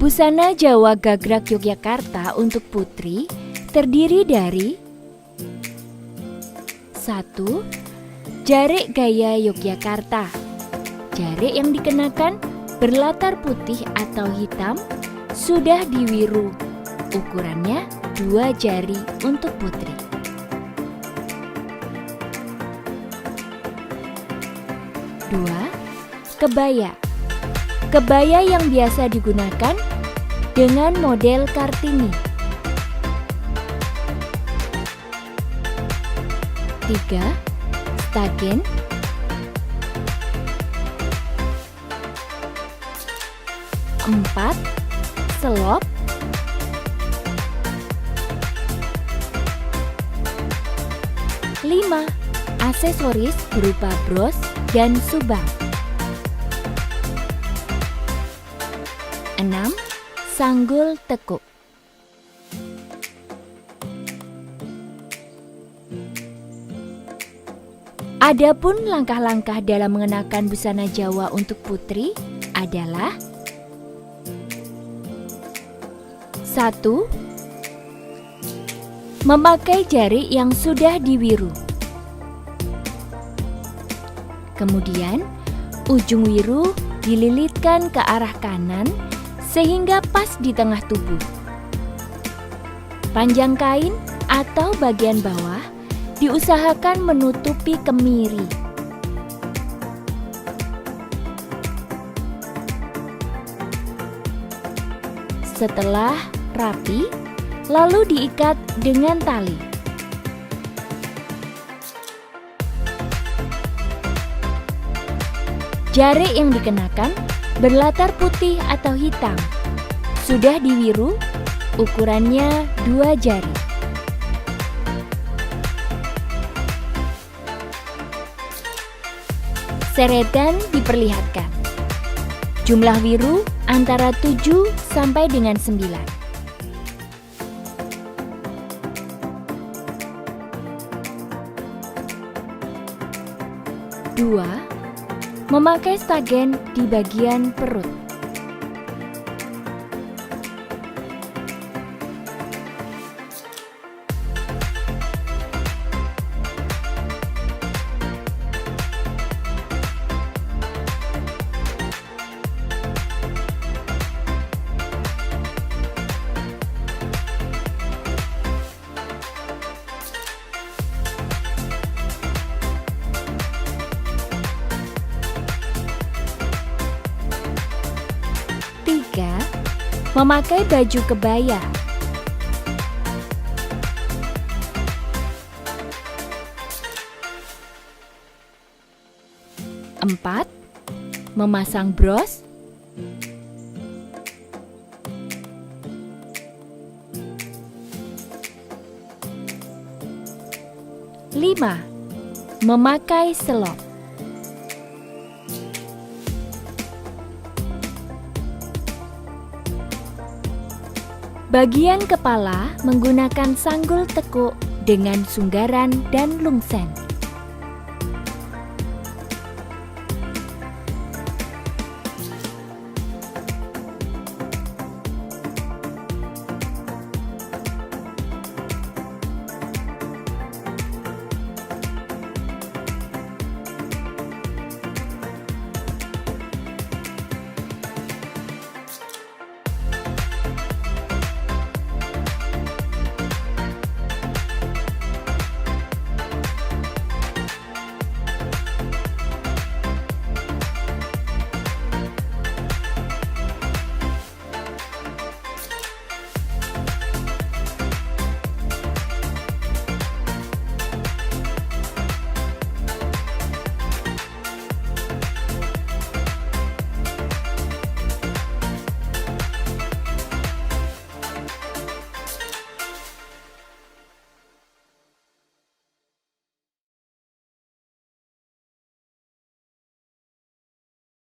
Busana Jawa Gagrag Yogyakarta untuk putri terdiri dari 1. Jarik gaya Yogyakarta. Jarik yang dikenakan berlatar putih atau hitam, sudah diwiru. Ukurannya 2 jari untuk putri. 2. Kebaya. Kebaya yang biasa digunakan dengan model Kartini. 3. Stagen. 4. Selop. 5. Aksesoris berupa bros dan subang. 6. Sanggul tekuk. Adapun langkah-langkah dalam mengenakan busana Jawa untuk putri adalah 1. Memakai jari yang sudah diwiru. Kemudian, ujung wiru dililitkan ke arah kanan sehingga pas di tengah tubuh. Panjang kain atau bagian bawah diusahakan menutupi kemiri. Setelah rapi, lalu diikat dengan tali. Jarik yang dikenakan berlatar putih atau hitam, sudah diwiru, ukurannya 2 jari. Seretan diperlihatkan. Jumlah wiru antara 7 sampai dengan 9. 2. Memakai stagen di bagian perut. 3. Memakai baju kebaya. 4. Memasang bros. 5. Memakai selop. Bagian kepala menggunakan sanggul tekuk dengan sunggaran dan lungsen.